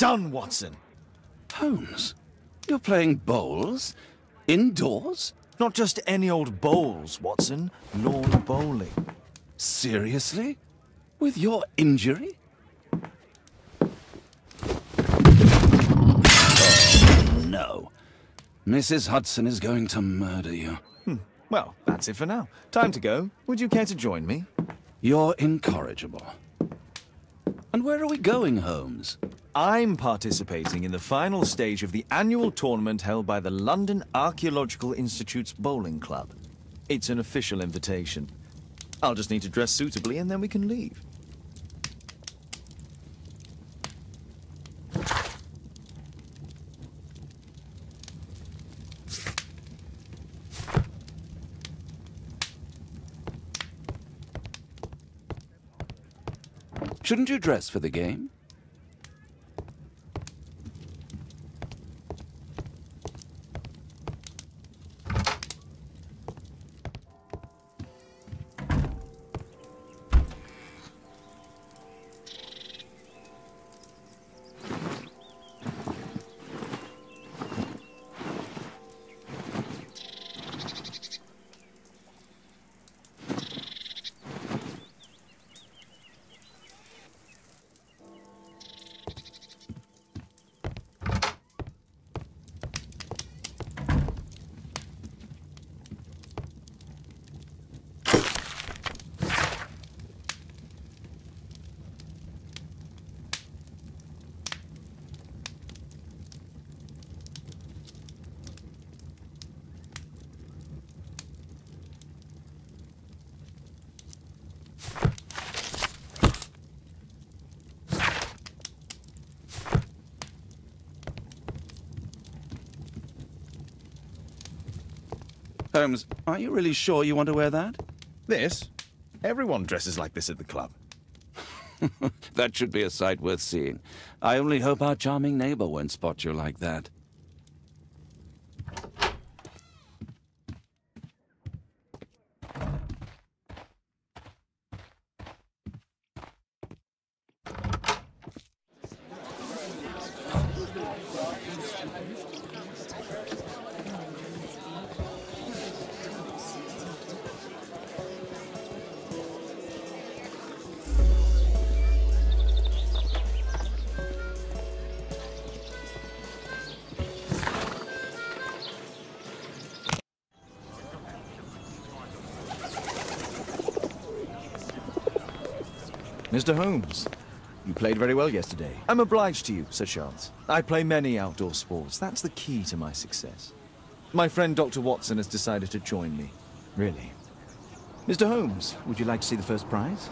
done, Watson. Holmes, you're playing bowls? Indoors? Not just any old bowls, Watson. Lawn bowling. Seriously? With your injury? Oh, no. Mrs. Hudson is going to murder you. Well, that's it for now. Time to go. Would you care to join me? You're incorrigible. And where are we going, Holmes? I'm participating in the final stage of the annual tournament held by the London Archaeological Institute's bowling club. It's an official invitation. I'll just need to dress suitably and then we can leave. Shouldn't you dress for the game? Holmes, are you really sure you want to wear that? This? Everyone dresses like this at the club. That should be a sight worth seeing. I only hope our charming neighbor won't spot you like that. Mr. Holmes, you played very well yesterday. I'm obliged to you, Sir Charles. I play many outdoor sports. That's the key to my success. My friend Dr. Watson has decided to join me. Really. Mr. Holmes, would you like to see the first prize?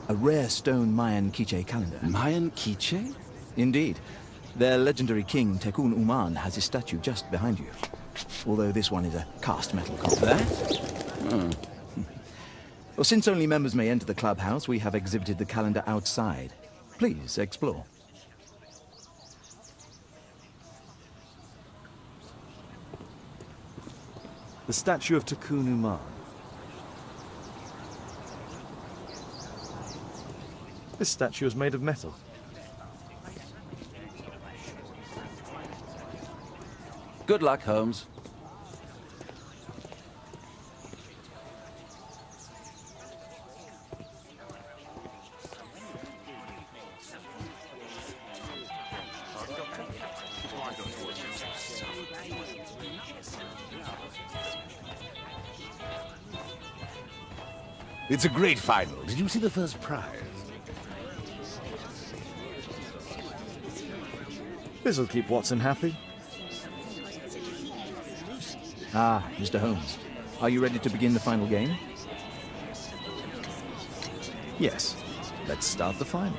A rare stone Mayan quiche calendar. Mayan quiche? Indeed. Their legendary king, Tekun Uman, has his statue just behind you. Although this one is a cast metal copy. That? Oh. Well, since only members may enter the clubhouse, we have exhibited the calendar outside. Please, explore. The statue of Tekun Uman. This statue is made of metal. Good luck, Holmes. It's a great final. Did you see the first prize? This'll keep Watson happy. Ah, Mr. Holmes. Are you ready to begin the final game? Yes. Let's start the final.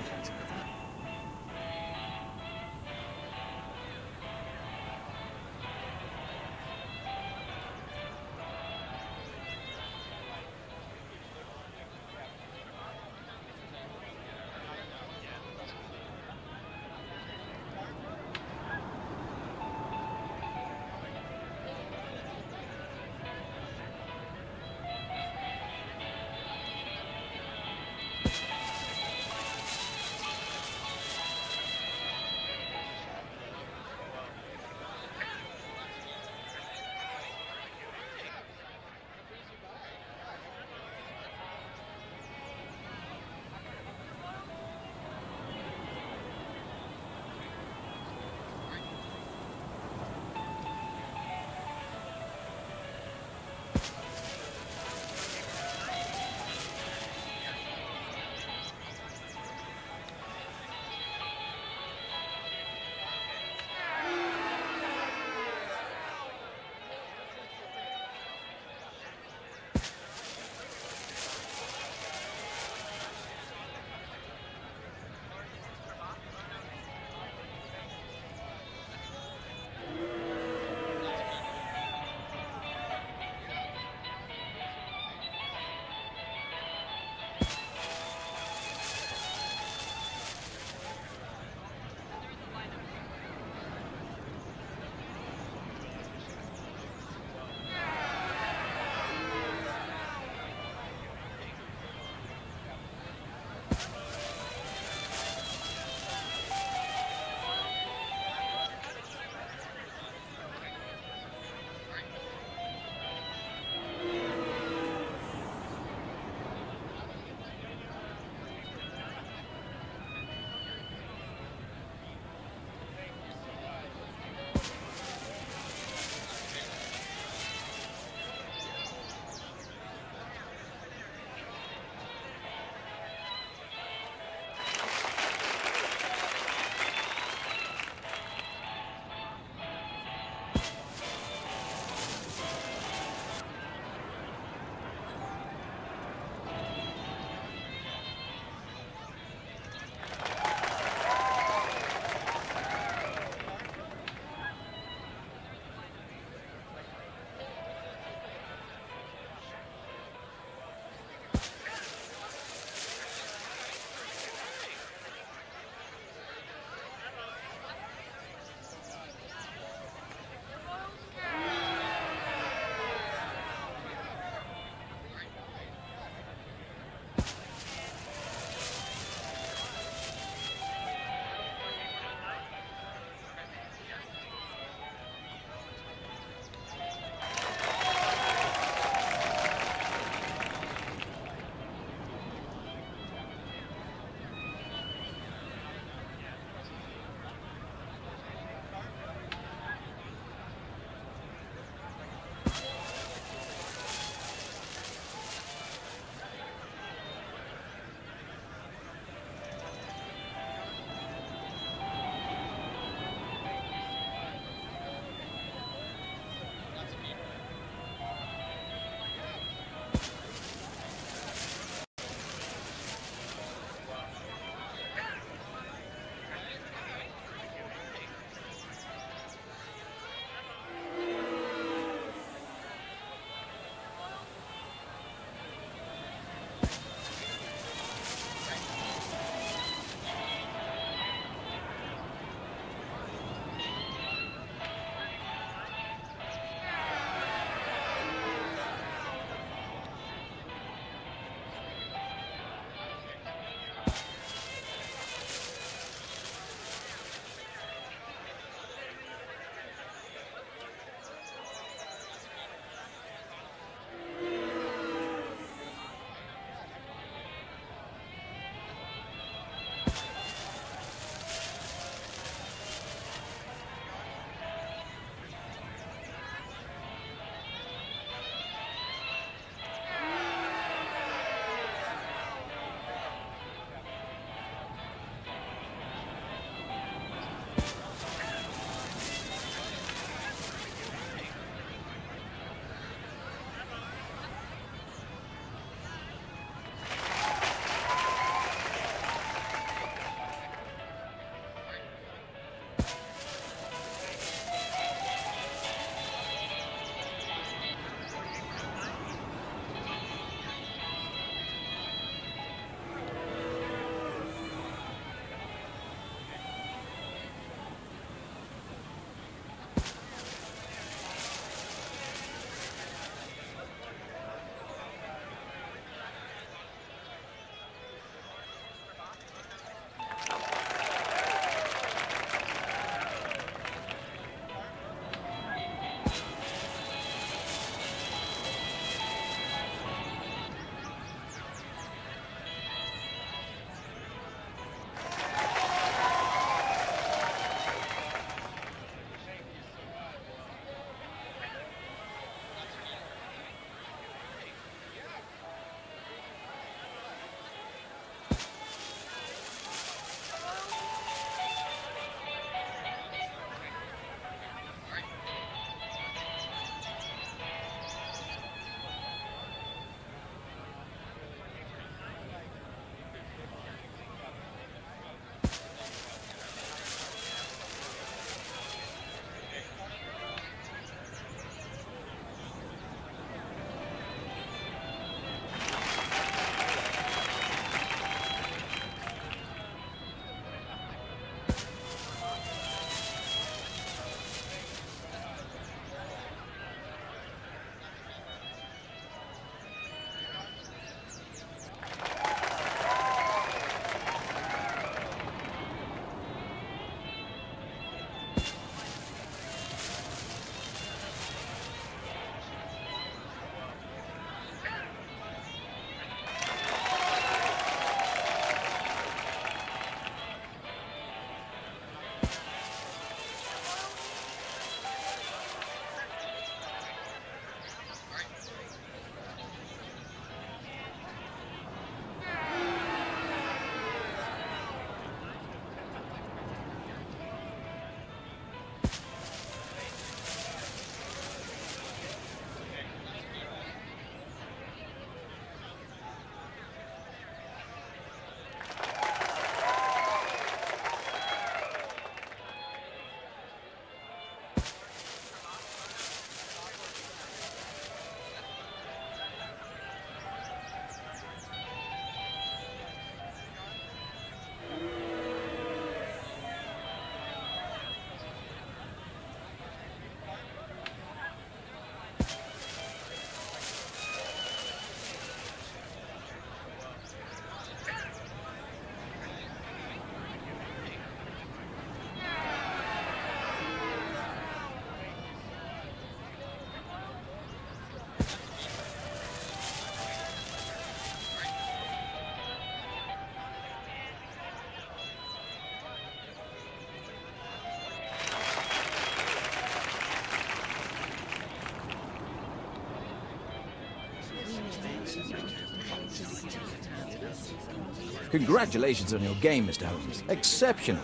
Congratulations on your game, Mr. Holmes. Exceptional.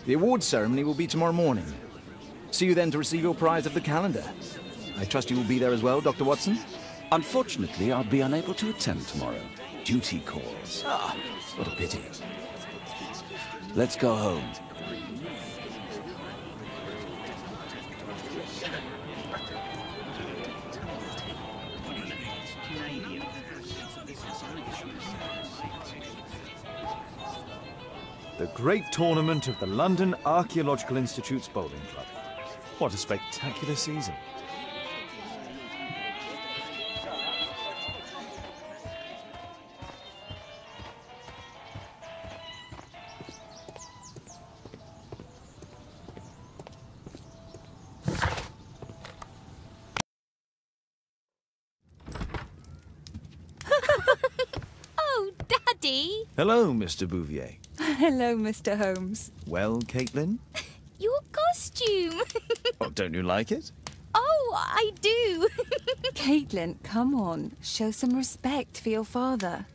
The awards ceremony will be tomorrow morning. See you then to receive your prize of the calendar. I trust you will be there as well, Dr. Watson? Unfortunately, I'll be unable to attend tomorrow. Duty calls. Ah, what a pity. Let's go home. The great tournament of the London Archaeological Institute's bowling club. What a spectacular season. Oh, Daddy! Hello, Mr. Bouvier. Hello, Mr. Holmes. Well, Caitlin? Your costume! Oh, don't you like it? Oh, I do! Caitlin, come on. Show some respect for your father.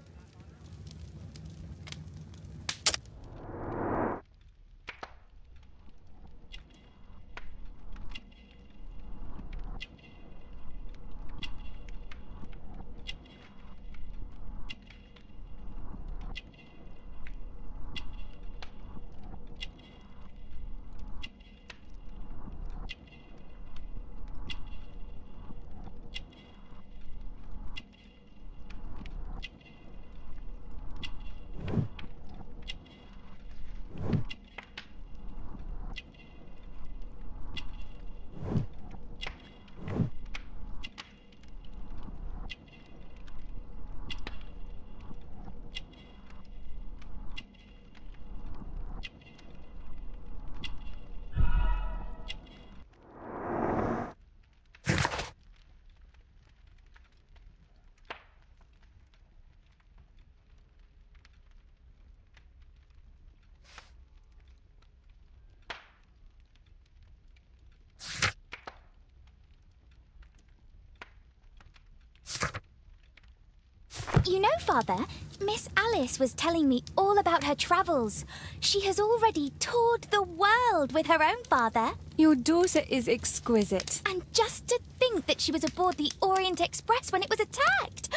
You know, Father, Miss Alice was telling me all about her travels. She has already toured the world with her own father. Your daughter is exquisite. And just to think that she was aboard the Orient Express when it was attacked.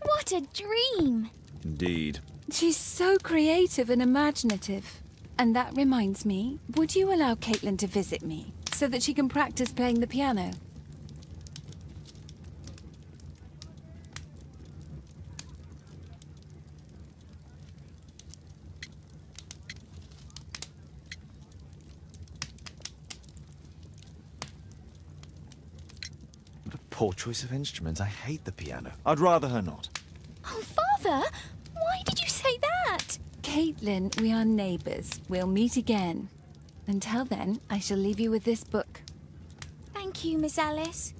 What a dream. Indeed. She's so creative and imaginative. And that reminds me, would you allow Caitlin to visit me so that she can practice playing the piano? Poor choice of instruments. I hate the piano. I'd rather her not. Oh, Father, why did you say that? Caitlin, we are neighbours. We'll meet again. Until then, I shall leave you with this book. Thank you, Miss Alice.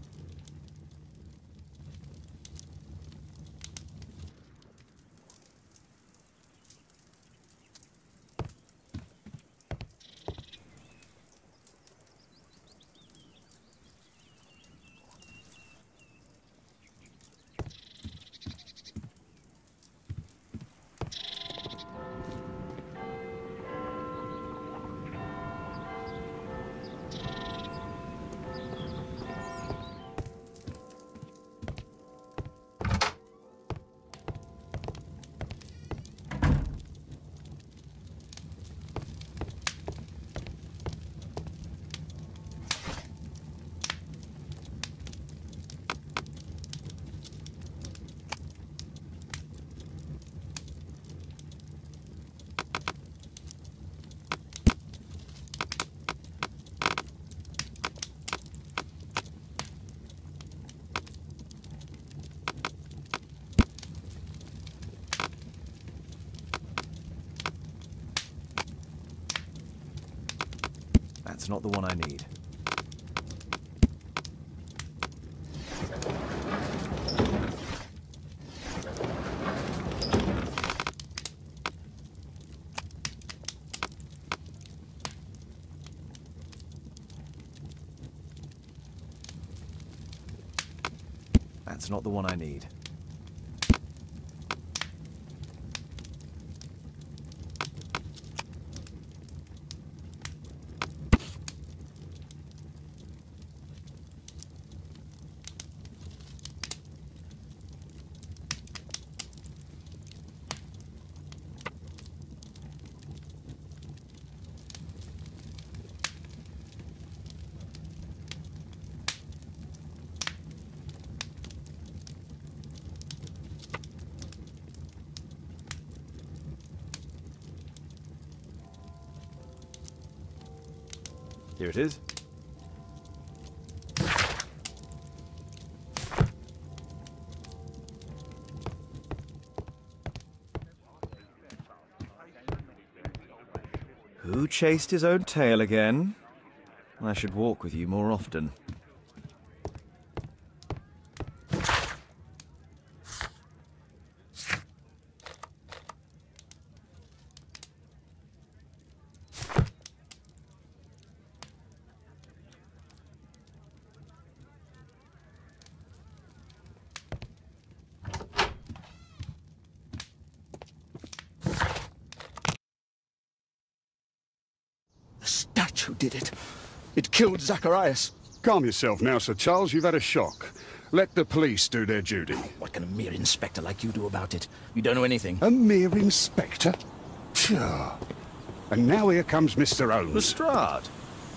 That's not the one I need. That's not the one I need. Here it is. Who chased his own tail again? I should walk with you more often. Statue did it. It killed Zacharias. Calm yourself now, Sir Charles. You've had a shock. Let the police do their duty. What can a mere inspector like you do about it? You don't know anything. A mere inspector? Phew. And now here comes Mr. Holmes. Lestrade,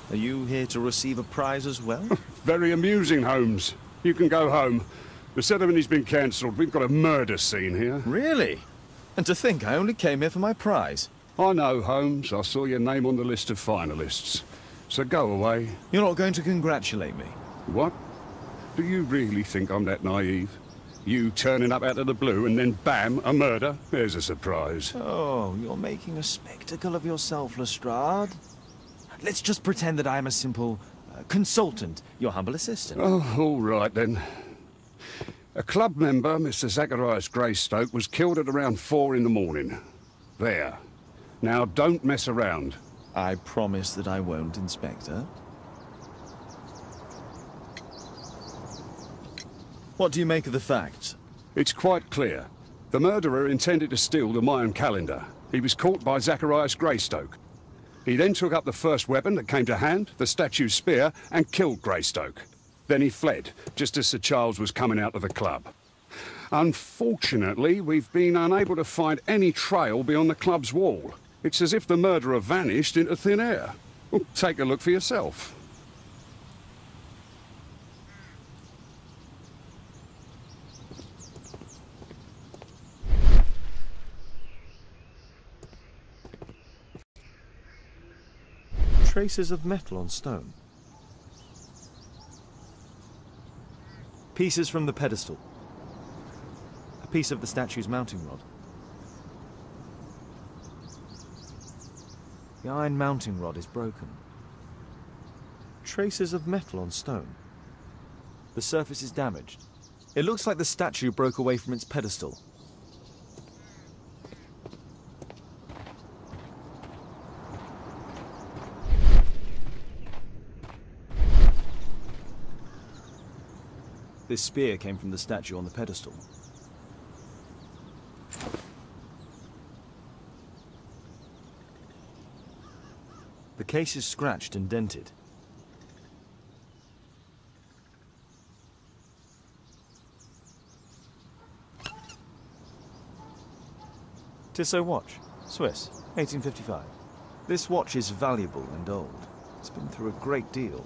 are you here to receive a prize as well? Very amusing, Holmes. You can go home. The ceremony's been cancelled. We've got a murder scene here. Really? And to think I only came here for my prize. I know, Holmes. I saw your name on the list of finalists. So go away. You're not going to congratulate me? What? Do you really think I'm that naive? You turning up out of the blue and then bam, a murder? There's a surprise. Oh, you're making a spectacle of yourself, Lestrade. Let's just pretend that I am a simple consultant, your humble assistant. Oh, all right then. A club member, Mr. Zacharias Greystoke, was killed at around 4 in the morning. There. Now don't mess around. I promise that I won't, Inspector. What do you make of the facts? It's quite clear. The murderer intended to steal the Mayan calendar. He was caught by Zacharias Greystoke. He then took up the first weapon that came to hand, the statue's spear, and killed Greystoke. Then he fled, just as Sir Charles was coming out of the club. Unfortunately, we've been unable to find any trail beyond the club's wall. It's as if the murderer vanished into thin air. Well, take a look for yourself. Traces of metal on stone. Pieces from the pedestal. A piece of the statue's mounting rod. The iron mounting rod is broken. Traces of metal on stone. The surface is damaged. It looks like the statue broke away from its pedestal. This spear came from the statue on the pedestal. The case is scratched and dented. Tissot watch, Swiss, 1855. This watch is valuable and old. It's been through a great deal.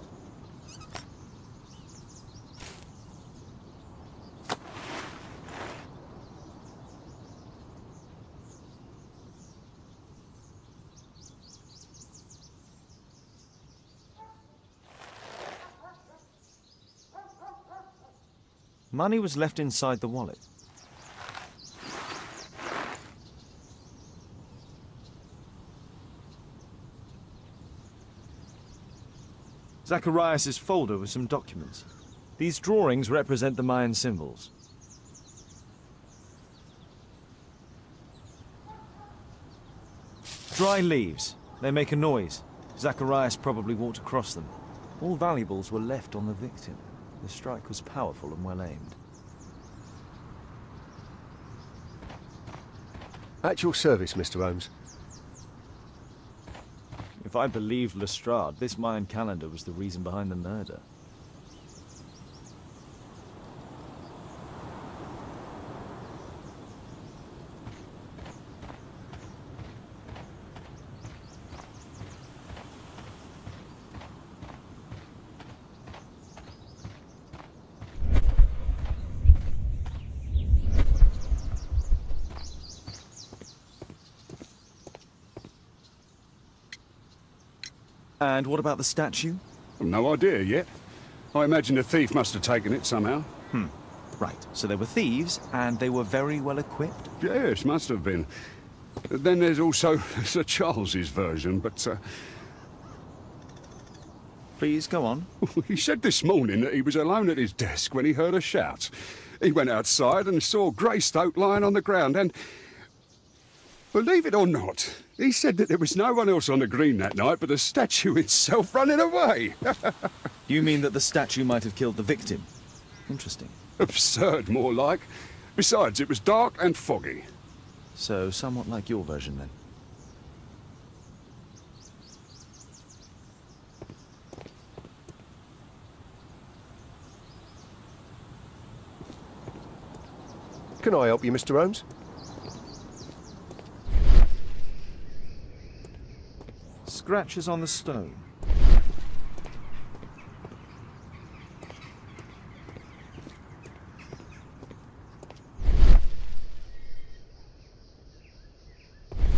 Money was left inside the wallet. Zacharias' folder with some documents. These drawings represent the Mayan symbols. Dry leaves. They make a noise. Zacharias probably walked across them. All valuables were left on the victim. The strike was powerful and well aimed. At your service, Mr. Holmes. If I believed Lestrade, this Mayan calendar was the reason behind the murder. And what about the statue? No idea yet. I imagine the thief must have taken it somehow. Right, so they were thieves, and they were very well equipped? Yes, must have been. Then there's also Sir Charles's version, but Please, go on. he said this morning that he was alone at his desk when he heard a shout. He went outside and saw Greystoke lying on the ground and... Believe it or not, he said that there was no one else on the green that night but the statue itself running away. You mean that the statue might have killed the victim? Interesting. Absurd, more like. Besides, it was dark and foggy. So, somewhat like your version, then. Can I help you, Mr. Holmes? Scratches on the stone.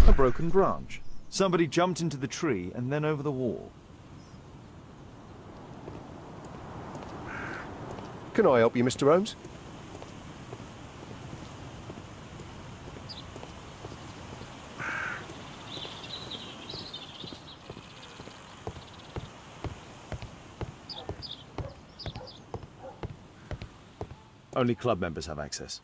A broken branch. Somebody jumped into the tree and then over the wall. Can I help you, Mr. Holmes? Only club members have access.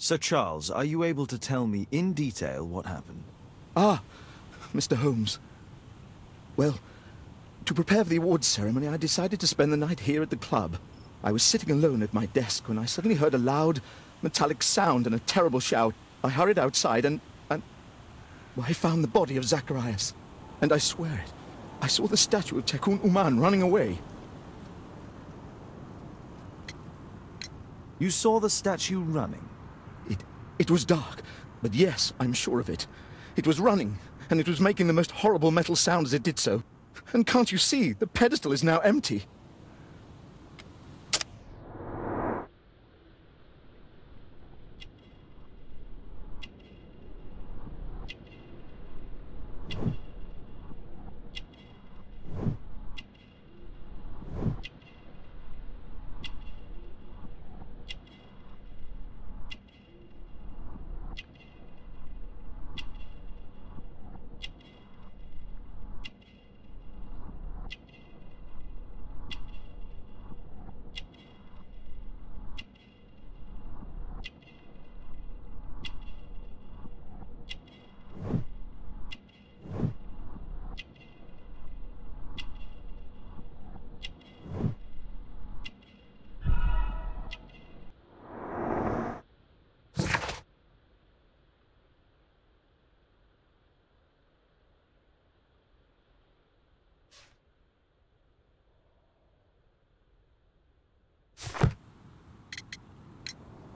Sir Charles, are you able to tell me in detail what happened? Ah, Mr. Holmes. Well, to prepare for the awards ceremony, I decided to spend the night here at the club. I was sitting alone at my desk when I suddenly heard a loud, metallic sound and a terrible shout. I hurried outside and well, I found the body of Zacharias. And I swear it, I saw the statue of Tekun Uman running away. You saw the statue running? It was dark, but yes, I'm sure of it. It was running, and it was making the most horrible metal sound as it did so. And can't you see, the pedestal is now empty.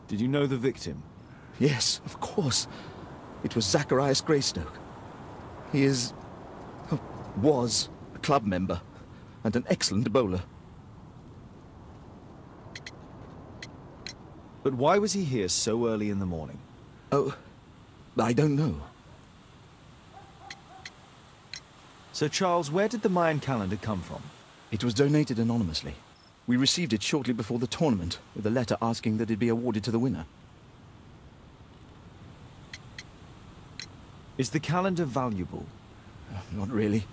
Did you know the victim? Yes, of course. It was Zacharias Greystoke. He is... was a club member, and an excellent bowler. But why was he here so early in the morning? Oh, I don't know. Sir Charles, where did the Mayan calendar come from? It was donated anonymously. We received it shortly before the tournament, with a letter asking that it be awarded to the winner. Is the calendar valuable? Not really.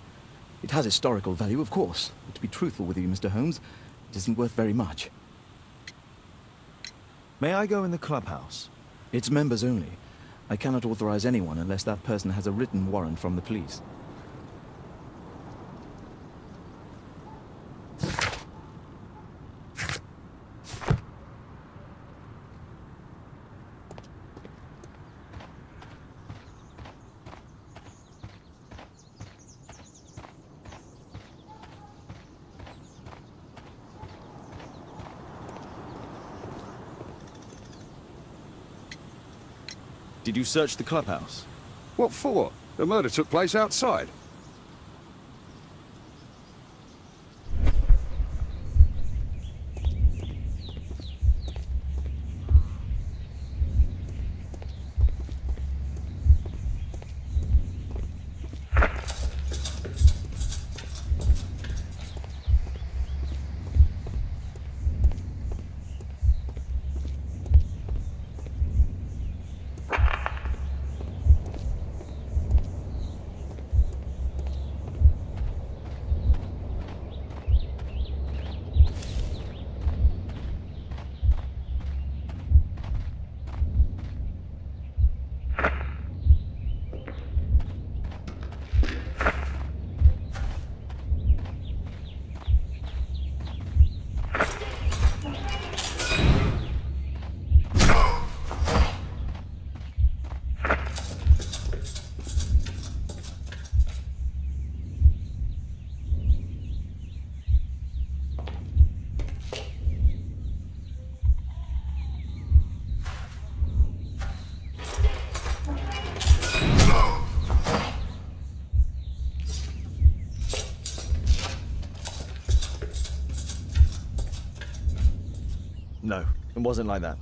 It has historical value, of course. But to be truthful with you, Mr. Holmes, it isn't worth very much. May I go in the clubhouse? It's members only. I cannot authorize anyone unless that person has a written warrant from the police. Did you search the clubhouse? What for? The murder took place outside. No, it wasn't like that.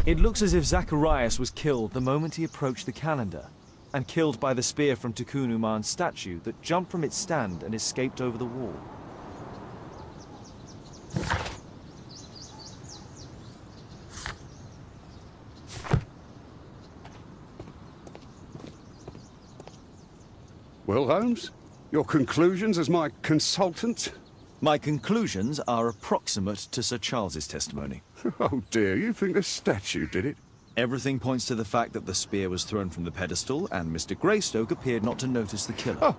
It looks as if Zacharias was killed the moment he approached the calendar, and killed by the spear from Tikkun Uman's statue that jumped from its stand and escaped over the wall. Well, Holmes, your conclusions as my consultant? My conclusions are approximate to Sir Charles's testimony. Oh dear, you think the statue did it? Everything points to the fact that the spear was thrown from the pedestal, and Mr. Greystoke appeared not to notice the killer.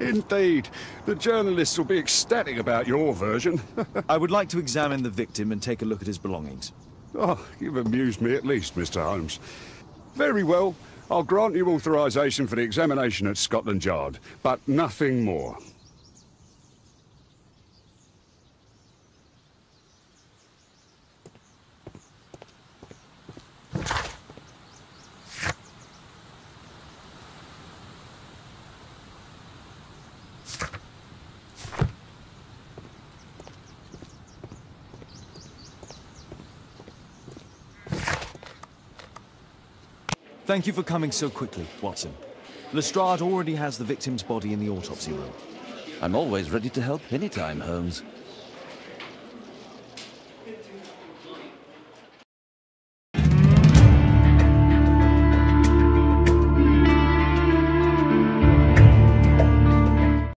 Indeed. The journalists will be ecstatic about your version. I would like to examine the victim and take a look at his belongings. Oh, you've amused me at least, Mr. Holmes. Very well. I'll grant you authorization for the examination at Scotland Yard, but nothing more. Thank you for coming so quickly, Watson. Lestrade already has the victim's body in the autopsy room. I'm always ready to help anytime, Holmes.